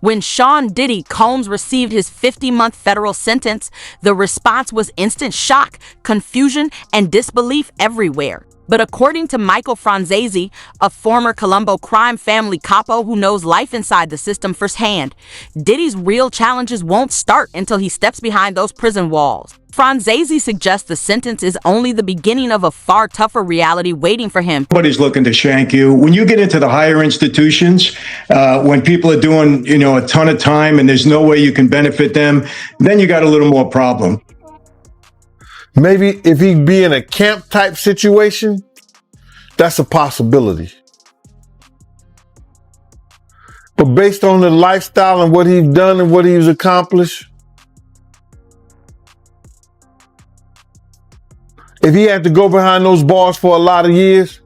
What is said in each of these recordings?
When Sean Diddy Combs received his 50-month federal sentence, the response was instant shock, confusion, and disbelief everywhere. But according to Michael Franzese, a former Colombo crime family capo who knows life inside the system firsthand, Diddy's real challenges won't start until he steps behind those prison walls. Franzese suggests the sentence is only the beginning of a far tougher reality waiting for him. Nobody's looking to shank you. When you get into the higher institutions, when people are doing, a ton of time and there's no way you can benefit them, then you got a little more problem. Maybe if he'd be in a camp type situation, that's a possibility. But based on the lifestyle and what he's done and what he's accomplished, if he had to go behind those bars for a lot of years,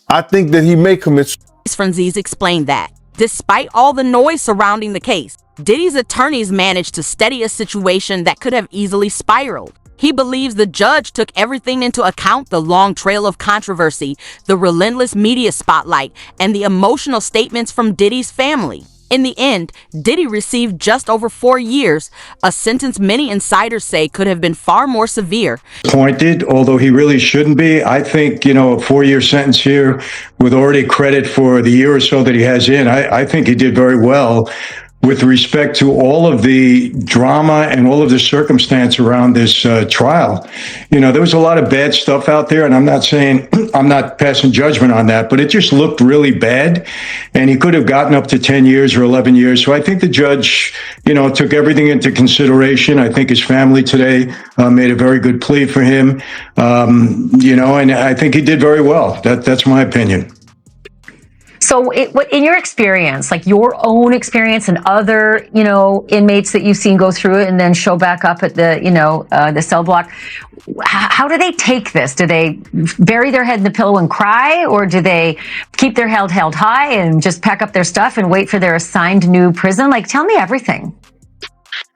I think that he may commit. Franzese explained that, despite all the noise surrounding the case, Diddy's attorneys managed to steady a situation that could have easily spiraled. He believes the judge took everything into account: the long trail of controversy, the relentless media spotlight, and the emotional statements from Diddy's family. In the end, Diddy received just over 4 years, a sentence many insiders say could have been far more severe. Pointed, although he really shouldn't be. I think, a 4-year sentence here with already credit for the year or so that he has in, I think he did very well with respect to all of the drama and all of the circumstance around this trial. There was a lot of bad stuff out there, and I'm not saying, I'm not passing judgment on that, but it just looked really bad, and he could have gotten up to 10 years or 11 years. So I think the judge, took everything into consideration. I think his family today made a very good plea for him, and I think he did very well. That's my opinion. So in your experience, like your own experience and other, inmates that you've seen go through it and then show back up at the, the cell block, how do they take this? Do they bury their head in the pillow and cry, or do they keep their head held high and just pack up their stuff and wait for their assigned new prison? Like, tell me everything.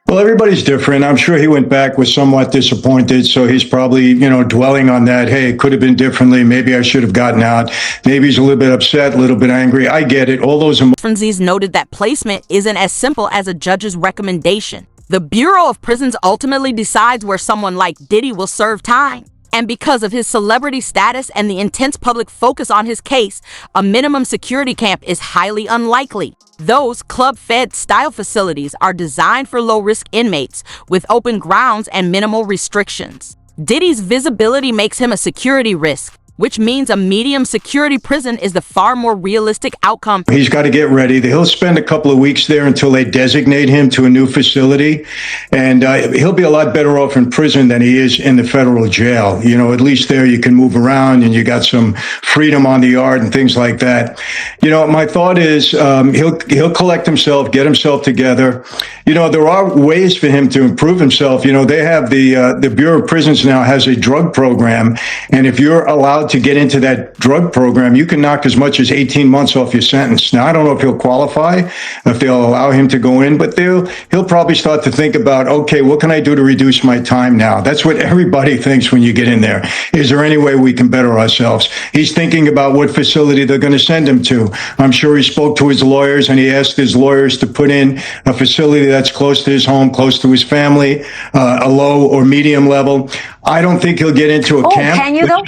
Well, everybody's different. I'm sure he went back was somewhat disappointed, so he's probably, dwelling on that. Hey, it could have been differently. Maybe I should have gotten out. Maybe he's a little bit upset, a little bit angry. I get it. All those Franzese noted that placement isn't as simple as a judge's recommendation. The Bureau of Prisons ultimately decides where someone like Diddy will serve time. And because of his celebrity status and the intense public focus on his case, a minimum security camp is highly unlikely. Those club-fed style facilities are designed for low-risk inmates with open grounds and minimal restrictions. Diddy's visibility makes him a security risk, which means a medium security prison is the far more realistic outcome. He's got to get ready. He'll spend a couple of weeks there until they designate him to a new facility. And he'll be a lot better off in prison than he is in the federal jail. At least there you can move around and you got some freedom on the yard and things like that. My thought is he'll collect himself, get himself together. There are ways for him to improve himself. They have the Bureau of Prisons now has a drug program. And if you're allowed to get into that drug program, you can knock as much as 18 months off your sentence. Now, I don't know if he'll qualify, if they'll allow him to go in, but he'll probably start to think about, okay, what can I do to reduce my time now? That's what everybody thinks when you get in there. Is there any way we can better ourselves? He's thinking about what facility they're going to send him to. I'm sure he spoke to his lawyers and he asked his lawyers to put in a facility that's close to his home, close to his family, a low or medium level. I don't think he'll get into a camp. Can you though?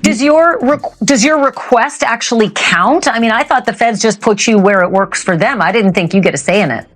Does your request actually count? I mean, I thought the feds just put you where it works for them. I didn't think you get a say in it.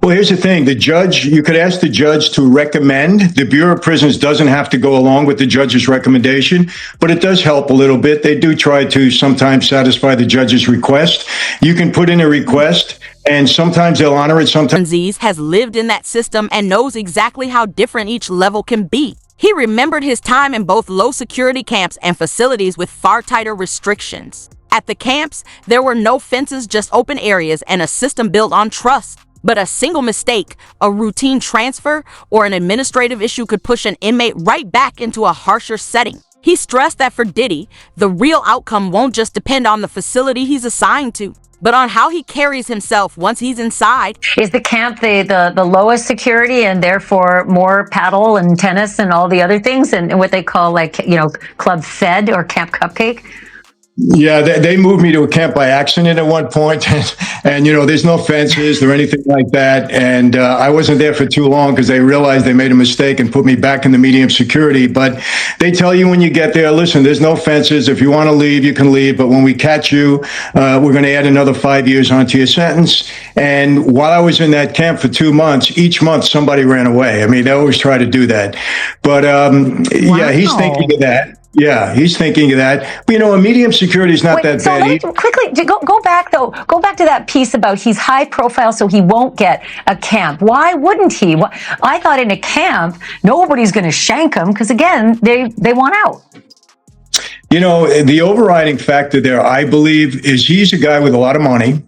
Well, here's the thing. The judge, you could ask the judge to recommend. The Bureau of Prisons doesn't have to go along with the judge's recommendation, but it does help a little bit. They do try to sometimes satisfy the judge's request. You can put in a request, and sometimes they'll honor it. Sometimes. Franzese has lived in that system and knows exactly how different each level can be. He remembered his time in both low security camps and facilities with far tighter restrictions. At the camps, there were no fences, just open areas and a system built on trust. But a single mistake, a routine transfer, or an administrative issue could push an inmate right back into a harsher setting. He stressed that for Diddy, the real outcome won't just depend on the facility he's assigned to, but on how he carries himself once he's inside. Is the camp the lowest security and therefore more paddle and tennis and all the other things and what they call club fed or camp cupcake? Yeah, they moved me to a camp by accident at one point, and there's no fences or anything like that. And I wasn't there for too long because they realized they made a mistake and put me back in the medium security. But they tell you when you get there, listen, there's no fences. If you want to leave, you can leave. But when we catch you, we're going to add another 5 years onto your sentence. And while I was in that camp for 2 months, each month somebody ran away. I mean, they always try to do that. But yeah, he's thinking of that. Yeah, he's thinking of that. But a medium security is not that So bad. let me quickly go back though. Go back to that piece about he's high profile, so he won't get a camp. Why wouldn't he? I thought in a camp nobody's going to shank him because again they want out. The overriding factor there, I believe, is he's a guy with a lot of money.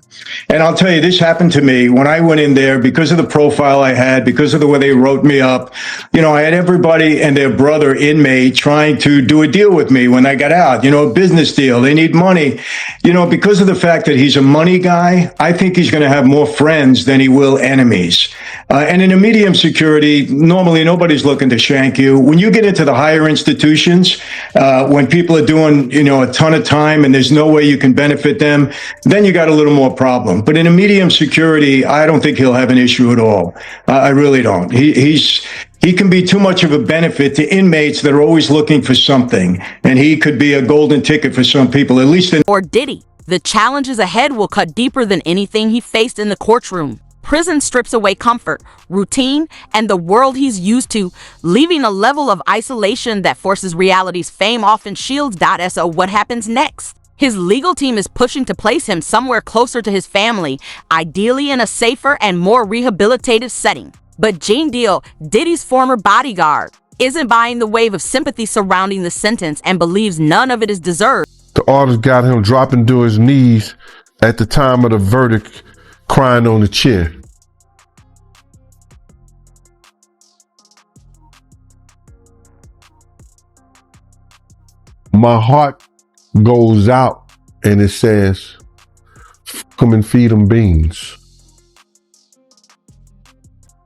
And I'll tell you, this happened to me when I went in there because of the profile I had, because of the way they wrote me up. I had everybody and their brother inmate trying to do a deal with me when I got out, a business deal. They need money. Because of the fact that he's a money guy, I think he's going to have more friends than he will enemies. And in a medium security, normally nobody's looking to shank you. When you get into the higher institutions, when people are doing, a ton of time and there's no way you can benefit them, then you got a little more problem. But in a medium security, I don't think he'll have an issue at all. I really don't. He can be too much of a benefit to inmates that are always looking for something. And he could be a golden ticket for some people, at least in. For Diddy, the challenges ahead will cut deeper than anything he faced in the courtroom. Prison strips away comfort, routine, and the world he's used to, leaving a level of isolation that forces reality's fame often shields .so what happens next. His legal team is pushing to place him somewhere closer to his family, ideally in a safer and more rehabilitative setting. But Gene Deal, Diddy's former bodyguard, isn't buying the wave of sympathy surrounding the sentence and believes none of it is deserved. The artist got him dropping to his knees at the time of the verdict, crying on the chair. My heart goes out and it says, come and feed them beans.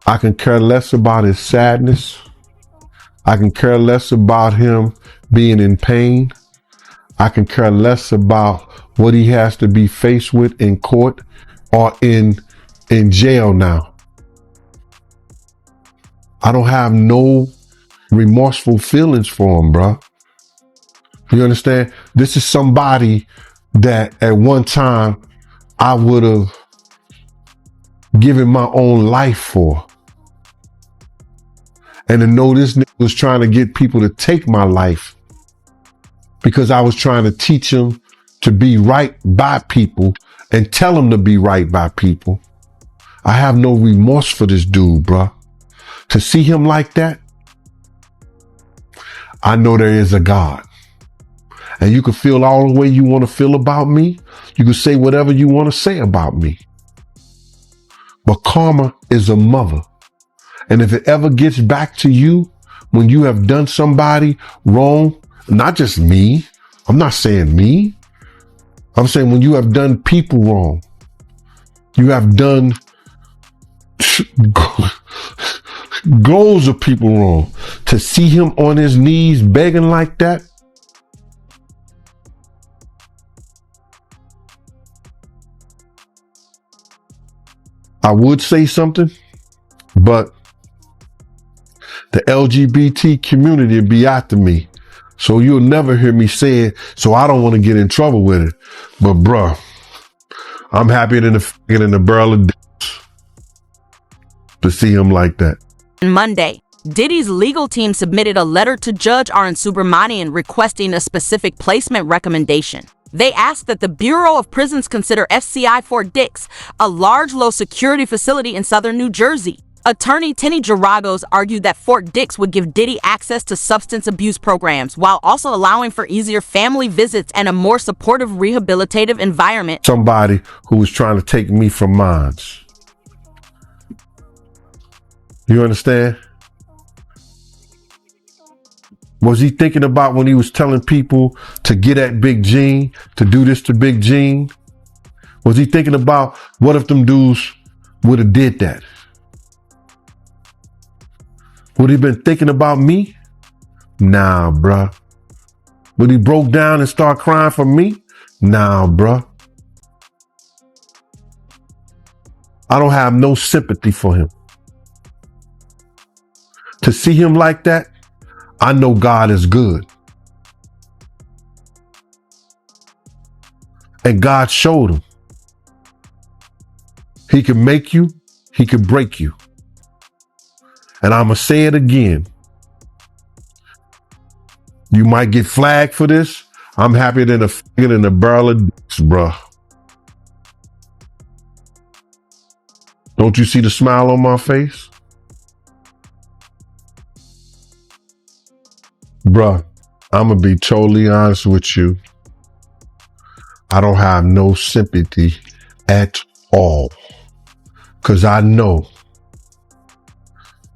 I can care less about his sadness. I can care less about him being in pain. I can care less about what he has to be faced with in court or in jail now. I don't have no remorseful feelings for him, bro. You understand? This is somebody that at one time I would have given my own life for. And to know this nigga was trying to get people to take my life because I was trying to teach them to be right by people and tell them to be right by people. I have no remorse for this dude, bro. To see him like that, I know there is a God. And you can feel all the way you want to feel about me. You can say whatever you want to say about me. But karma is a mother. And if it ever gets back to you when you have done somebody wrong, not just me, I'm not saying me. I'm saying when you have done people wrong, you have done goals of people wrong, to see him on his knees begging like that, I would say something, but the LGBT community will be after me. So you'll never hear me say it. So I don't want to get in trouble with it. But bruh, I'm happier than the barrel of to see him like that. Monday, Diddy's legal team submitted a letter to Judge Arun Subramanian requesting a specific placement recommendation. They asked that the Bureau of Prisons consider FCI Fort Dix, a large low-security facility in southern New Jersey. Attorney Tenny Geragos argued that Fort Dix would give Diddy access to substance abuse programs while also allowing for easier family visits and a more supportive rehabilitative environment. Somebody who was trying to take me from mine. You understand? Was he thinking about when he was telling people to get at Big Gene, to do this to Big Gene? Was he thinking about what if them dudes would have did that? Would he been thinking about me? Nah, bruh. Would he broke down and start crying for me? Nah, bruh. I don't have no sympathy for him. To see him like that, I know God is good. And God showed him. He can make you, he can break you. And I'm going to say it again. You might get flagged for this. I'm happier than a figure in a barrel of dicks, bruh. Don't you see the smile on my face? Bruh, I'm going to be totally honest with you. I don't have no sympathy at all. Because I know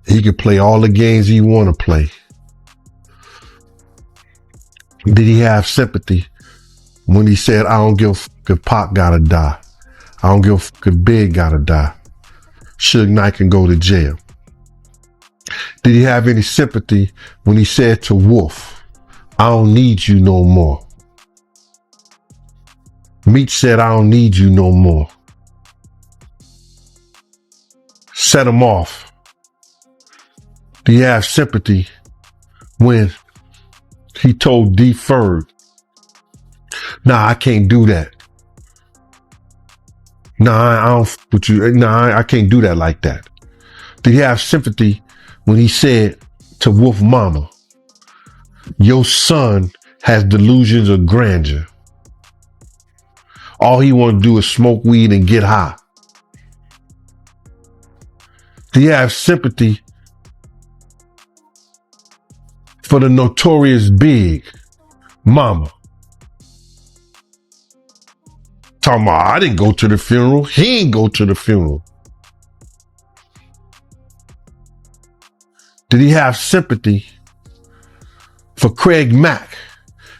he can play all the games he want to play. Did he have sympathy when he said, I don't give a fuck if Pac gotta die. I don't give a fuck if Big gotta die. Suge Knight can go to jail. Did he have any sympathy when he said to Wolf, I don't need you no more? Meech said, I don't need you no more. Set him off. Do you have sympathy when he told D Ferg, nah, I can't do that. Nah, I don't f with you. Nah, I can't do that like that. Did he have sympathy when he said to Wolf Mama, your son has delusions of grandeur. All he want to do is smoke weed and get high. Do you have sympathy for the notorious Big Mama? Talking about, I didn't go to the funeral. He ain't go to the funeral. Did he have sympathy for Craig Mack?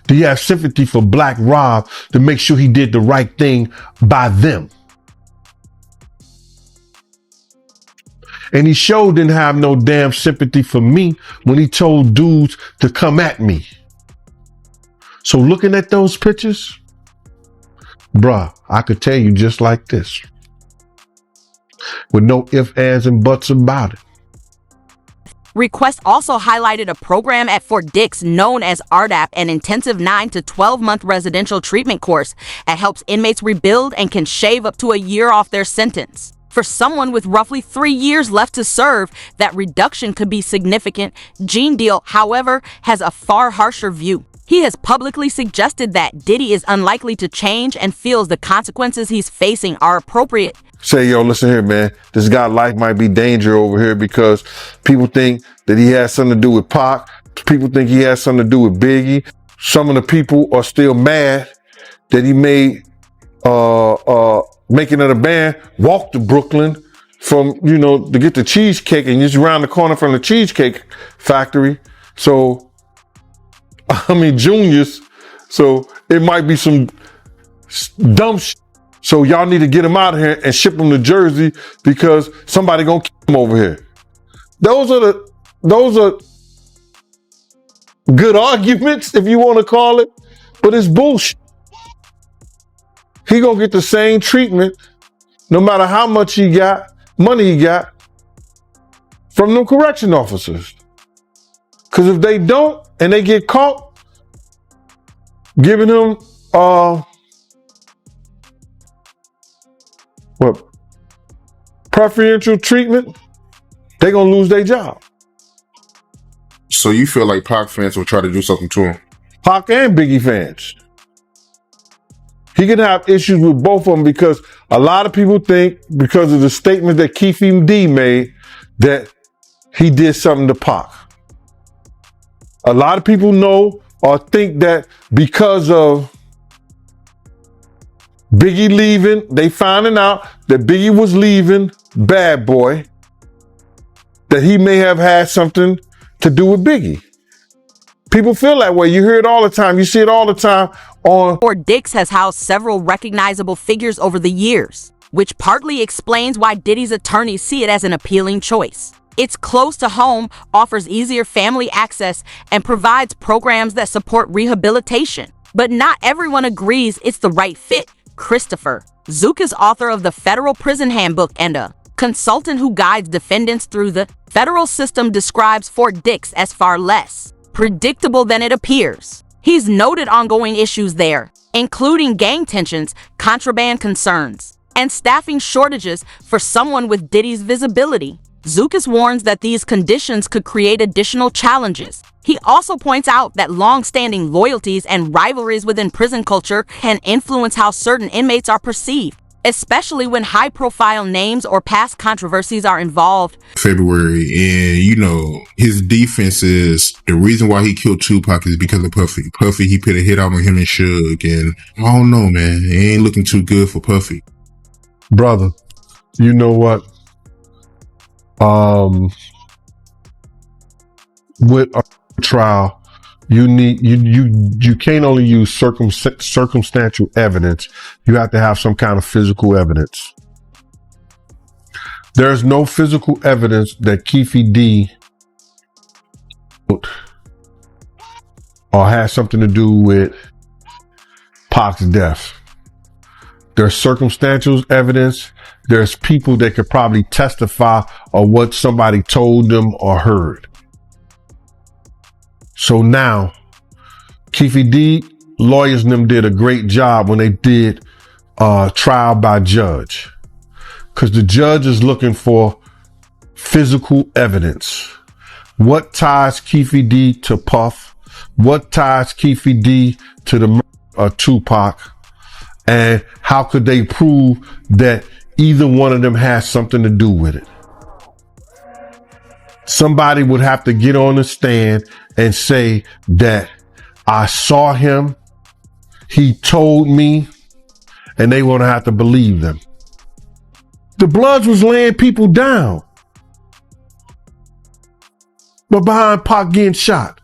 Did he have sympathy for Black Rob to make sure he did the right thing by them? And he sure didn't have no damn sympathy for me when he told dudes to come at me. So looking at those pictures, bruh, I could tell you just like this, with no ifs, ands, and buts about it. Request also highlighted a program at Fort Dix known as RDAP, an intensive 9 to 12-month residential treatment course that helps inmates rebuild and can shave up to a year off their sentence. For someone with roughly 3 years left to serve, that reduction could be significant. Gene Deal, however, has a far harsher view. He has publicly suggested that Diddy is unlikely to change and feels the consequences he's facing are appropriate. Say, yo, listen here, man. This guy's life might be danger over here because people think that he has something to do with Pac. People think he has something to do with Biggie. Some of the people are still mad that he made making it a band walk to Brooklyn from, to get the cheesecake, and just around the corner from the Cheesecake Factory. So, Juniors. So it might be some dumb shit. So y'all need to get him out of here and ship him to Jersey because somebody gonna kill him over here. Those are good arguments, if you want to call it, but it's bullshit. He gonna get the same treatment no matter how much money he got from them correction officers. Because if they don't and they get caught giving him preferential treatment, they gonna lose their job. So you feel like Pac fans will try to do something to him? Pac and Biggie fans. He can have issues with both of them because a lot of people think, because of the statement that Keefe D made, that he did something to Pac. A lot of people know or think that because of Biggie leaving, they finding out that Biggie was leaving Bad Boy, that he may have had something to do with Biggie. People feel that way. You hear it all the time. You see it all the time on... Fort Dix has housed several recognizable figures over the years, which partly explains why Diddy's attorneys see it as an appealing choice. It's close to home, offers easier family access, and provides programs that support rehabilitation. But not everyone agrees it's the right fit. Christopher Zook is author of the Federal Prison Handbook and a consultant who guides defendants through the federal system, describes Fort Dix as far less predictable than it appears. He's noted ongoing issues there, including gang tensions, contraband concerns, and staffing shortages for someone with Diddy's visibility. Zookas warns that these conditions could create additional challenges. He also points out that long-standing loyalties and rivalries within prison culture can influence how certain inmates are perceived, especially when high-profile names or past controversies are involved. February, and you know, his defense is the reason why he killed Tupac is because of Puffy. Puffy, he put a hit out on him and Suge, and I don't know, man. It ain't looking too good for Puffy. Brother, you know what? With a trial, you need you can't only use circumstantial evidence. You have to have some kind of physical evidence. There's no physical evidence that Keefe D or has something to do with Pac's death. There's circumstantial evidence. There's people that could probably testify or what somebody told them or heard. So now, Keefe D lawyers and them did a great job when they did trial by judge, because the judge is looking for physical evidence. What ties Keefe D to Puff? What ties Keefe D to the murder of Tupac? And how could they prove that either one of them has something to do with it? Somebody would have to get on the stand and say that I saw him, he told me, and they want to have to believe them. The Bloods was laying people down, but behind Pac getting shot.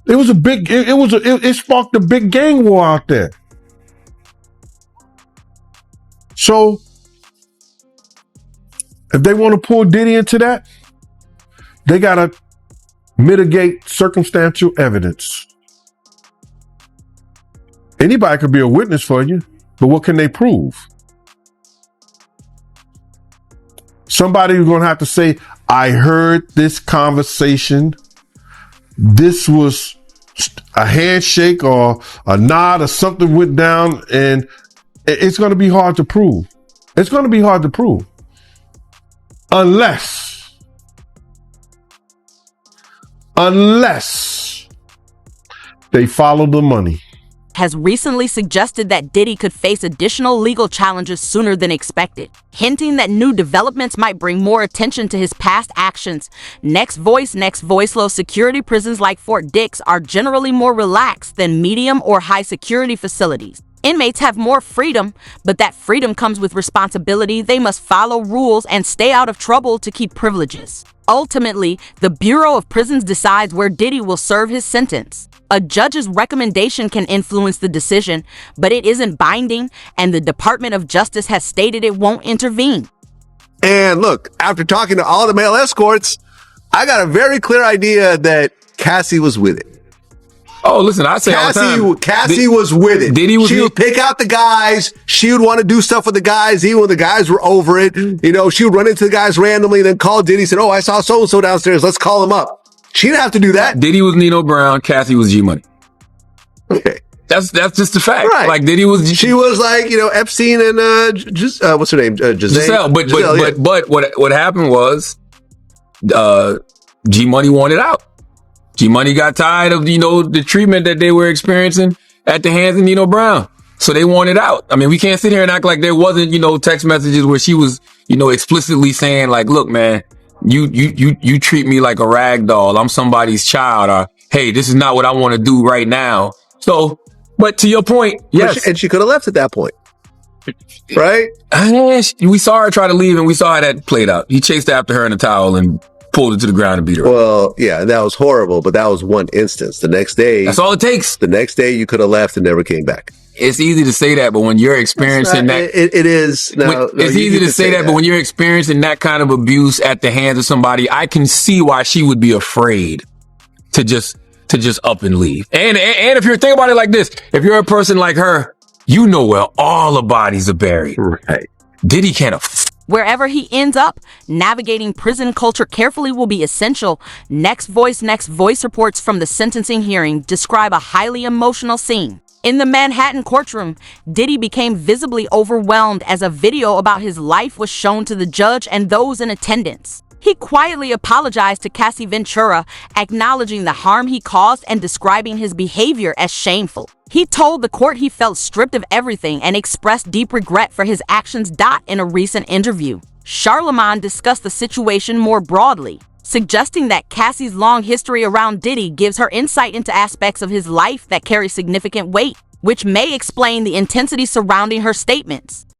It was a big, it sparked a big gang war out there. So if they want to pull Diddy into that, they got to mitigate circumstantial evidence. Anybody could be a witness for you, but what can they prove? Somebody is going to have to say, I heard this conversation. This was a handshake or a nod or something went down, and it's going to be hard to prove. It's going to be hard to prove. Unless they follow the money. Has recently suggested that Diddy could face additional legal challenges sooner than expected, hinting that new developments might bring more attention to his past actions. Next Voice low security prisons like Fort Dix are generally more relaxed than medium or high security facilities. Inmates have more freedom, but that freedom comes with responsibility. They must follow rules and stay out of trouble to keep privileges. Ultimately, the Bureau of Prisons decides where Diddy will serve his sentence. A judge's recommendation can influence the decision, but it isn't binding, and the Department of Justice has stated it won't intervene. And look, after talking to all the male escorts, I got a very clear idea that Cassie was with it. Oh, listen, I say all the time. Cassie was with it. She would pick out the guys. She would want to do stuff with the guys, even when the guys were over it. You know, she would run into the guys randomly, then call Diddy, said, oh, I saw so-and-so downstairs. Let's call him up. She didn't have to do that. Diddy was Nino Brown. Cassie was G-Money. Okay. That's just a fact. Right. Like Diddy was. She was like, you know, Epstein and what's her name? Giselle. But what happened was, G-Money wanted out. G-Money got tired of, you know, the treatment that they were experiencing at the hands of Nino Brown. So they wanted out. I mean, we can't sit here and act like there wasn't, you know, text messages where she was, you know, explicitly saying like, look, man, you treat me like a rag doll. I'm somebody's child. Or, hey, this is not what I want to do right now. So, but to your point, yes. And she could have left at that point. Right? We saw her try to leave and we saw how that played out. He chased after her in a towel and pulled her to the ground and beat her up. Well, yeah, that was horrible, but that was one instance. The next day, that's all it takes. The next day, you could have left and never came back. It's easy to say that, but when you're experiencing that, it is. It's easy to say that, but when you're experiencing that kind of abuse at the hands of somebody, I can see why she would be afraid to just to just up and leave. And if you're thinking about it like this, if you're a person like her, you know where all the bodies are buried. Right. Diddy can't Wherever he ends up, navigating prison culture carefully will be essential. Next Voice reports from the sentencing hearing describe a highly emotional scene. In the Manhattan courtroom, Diddy became visibly overwhelmed as a video about his life was shown to the judge and those in attendance. He quietly apologized to Cassie Ventura, acknowledging the harm he caused and describing his behavior as shameful. He told the court he felt stripped of everything and expressed deep regret for his actions. In a recent interview, Charlemagne discussed the situation more broadly, suggesting that Cassie's long history around Diddy gives her insight into aspects of his life that carry significant weight, which may explain the intensity surrounding her statements.